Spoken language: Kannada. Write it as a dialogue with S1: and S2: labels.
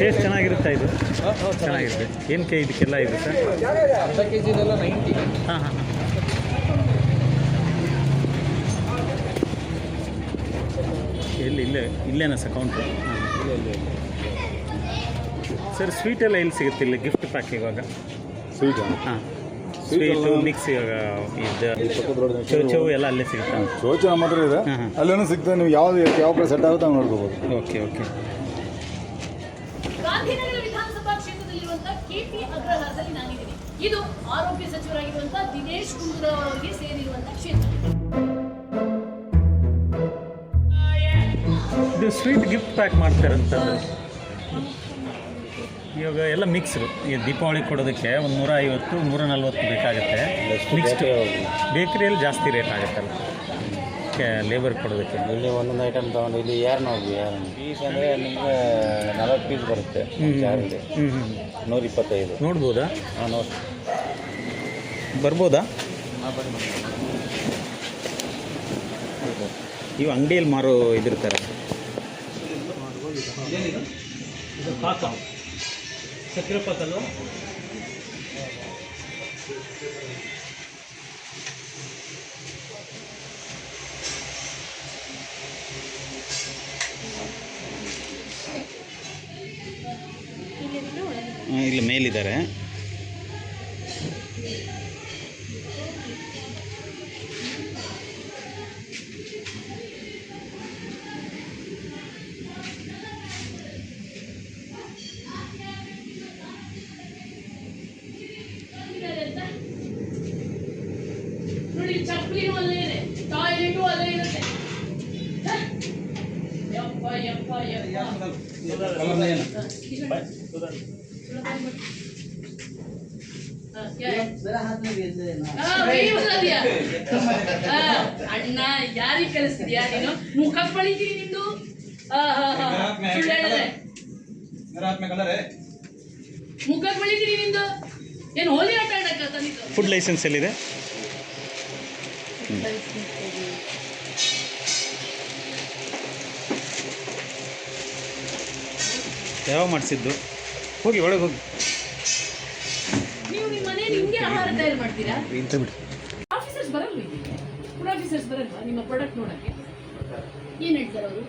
S1: ಟೇಸ್ಟ್ ಚೆನ್ನಾಗಿರುತ್ತಾ ಇದು? ಚೆನ್ನಾಗಿರುತ್ತೆ. ಏನು ಇದಕ್ಕೆಲ್ಲ ಇದೆ ಸರ್?
S2: ಅರ್ಧ ಕೆ ಜಿದೆಲ್ಲ 90.
S1: ಹಾಂ ಹಾಂ ಹಾಂ. ಇಲ್ಲೇನಾ ಸರ್ ಕೌಂಟ್ರು? ಸರ್ ಸ್ವೀಟೆಲ್ಲ ಎಲ್ಲಿ ಸಿಗುತ್ತೆ ಇಲ್ಲಿ ಗಿಫ್ಟ್ ಪ್ಯಾಕ್ ಇವಾಗ?
S3: ಸ್ವೀಟಾ?
S1: ಹಾಂ, ಸ್ವೀಟು ಮಿಕ್ಸ್ ಇವಾಗ ಇದು ಚೌ ಎಲ್ಲ ಅಲ್ಲೇ ಸಿಗುತ್ತೆ?
S3: ಚೋಚು ನಮ್ಮ ಹತ್ರ ಇದೆ, ಅಲ್ಲೇನೂ ಸಿಗ್ತದೆ. ನೀವು ಯಾವ ಕಡೆ ಸೆಟ್ ಆಗುತ್ತೆ ಹಂಗೆ ನೋಡ್ಕೋಬೋದು.
S1: Okay okay.
S4: ಗಾಂಧಿನಗರ ವಿಧಾನಸಭಾ ಕ್ಷೇತ್ರದಲ್ಲಿರುವಂತಹ ಕೆಪಿ ಅಗ್ರಹಾರದಲ್ಲಿ ನಾನಿದ್ದೀನಿ. ಇದು ಆರೋಗ್ಯ ಸಚಿವರಾಗಿರುವಂತಹ ದಿನೇಶ್ ಗುಂಡೂರಾವ್ ಅವರಿಗೆ ಸೇರಿರುವಂತಹ ಕ್ಷೇತ್ರ.
S1: ಇದು ಸ್ವೀಟ್ ಗಿಫ್ಟ್ ಪ್ಯಾಕ್ ಮಾಡ್ತಾರಂತಂದ್ರೆ ಇವಾಗ ಎಲ್ಲ ಮಿಕ್ಸ್ರು. ಈಗ ದೀಪಾವಳಿ ಕೊಡೋದಕ್ಕೆ ಒಂದು 150 140 ಬೇಕಾಗುತ್ತೆ. ನೆಕ್ಸ್ಟ್ ಬೇಕ್ರಿಯಲ್ಲಿ ಜಾಸ್ತಿ ರೇಟ್ ಆಗುತ್ತಲ್ಲ ಲೇಬರ್ ಕೊಡೋದಕ್ಕೆ.
S2: ಇಲ್ಲಿ ಒಂದೊಂದು ಐಟಮ್ ತೊಗೊಂಡು ಇಲ್ಲಿ ಯಾರು ಪೀಸ್ ಅಂದರೆ ನಿಮಗೆ 40 ಪೀಸ್ ಬರುತ್ತೆ. ಚಾರಿಗೆ 125.
S1: ನೋಡ್ಬೋದಾ?
S2: ಹಾಂ, ನೋಡಿ
S1: ಬರ್ಬೋದಾ?
S2: ಹಾಂ, ಬನ್ನಿ.
S1: ಇವು ಅಂಗಡಿಯಲ್ಲಿ ಮಾರೋ ಇದಿರ್ತಾರೆ. ಇದು ಪಾಕ ಸಕ್ಕರೆ ಪಾಕ ಅಲ್ವಾ? ಇಲ್ಲಿ ಮೇಲಿದ್ದಾರೆ.
S4: ನೋಡಿ, ಚಪ್ಪಲಿನೂ ಅಲ್ಲೇ ಇದೆ, ಟಾಯ್ಲೆಟು ಅಲ್ಲೇ ಇರುತ್ತೆ. ಯಪ್ಪ ಯಪ್ಪ ಯಪ್ಪ. ಅಣ್ಣ ಯಾರಿಗೆ ಕಲಿಸ್ತಿದ್ಯಾ ನೀನು? ಮುಖ ಪಳಿತೀನಿ ನಿಂದು. ಮುಖ ಪಳಿತೀನಿ ನಿಂದು. ಏನು ಹೋಲಿ ಆಟ ಆಡಕ್ಕ ತಂದಿದ್ದು?
S1: ಫುಡ್ ಲೈಸೆನ್ಸ್ ಎಲ್ಲಿದೆ? ಯಾವ ಮಾಡಿಸಿದ್ದು? ಹೋಗಿ ಒಳಗೆ ಹೋಗಿ.
S4: ನೀವು ನಿಮ್ಮ ಮನೆಯಲ್ಲಿ ಹಿಂಗೆ ಆಹಾರ ತಯಾರು ಮಾಡ್ತೀರಾ? ಆಫೀಸರ್ಸ್ ಬರಲ್ವ? ಫುಡ್ ಆಫೀಸರ್ಸ್ ಬರಲ್ವಾ ನಿಮ್ಮ ಪ್ರಾಡಕ್ಟ್ ನೋಡಕ್ಕೆ? ಏನು ಹೇಳ್ತಾರೆ ಅವರು?